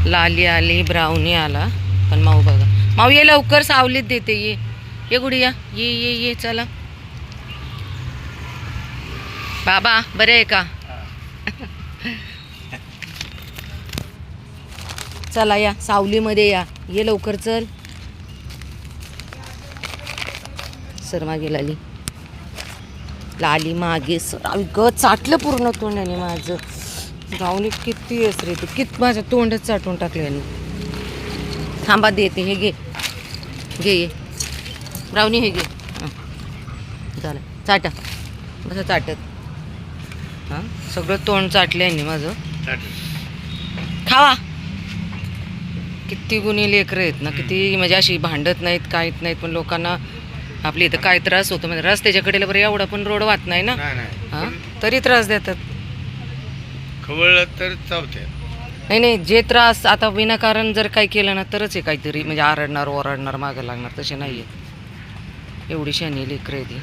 लाली आली, ब्राउनी आला, पण माऊ बघा. माऊ ये लवकर, सावलीत देते. ये गुडिया, ये चला. बाबा बरे आहे का? चला या सावलीमध्ये या, ये लवकर चल. सर मागे लाली, लाली मागे सर. ग चाटलं पूर्ण तोंडाने माझं. ब्राउनी किती आहेस रे तू, माझं तोंडच चाटून टाकलं. थांबा देते, हे घे ये ब्राउनी, हे घे. झालं चाटा, बस चाटत. हां सगळं तोंड चाटलं आहे माझं. खावा. किती गुणी लेकरं आहेत ना, किती म्हणजे अशी भांडत नाहीत, काहीच नाहीत, पण लोकांना आपल्या इथं काय त्रास होतो म्हणजे रस्त्याच्या कडेला बरं एवढा पण रोड वाहत नाही ना, हां तरी त्रास देतात. खवळलं तर चावते. नाही जे त्रास आता विनाकारण जर काही केलं ना तरच आहे काहीतरी म्हणजे आरडणार ओरडणार मागं लागणार, तसे नाही आहे. एवढी शहाणी लेकरं आहे ती.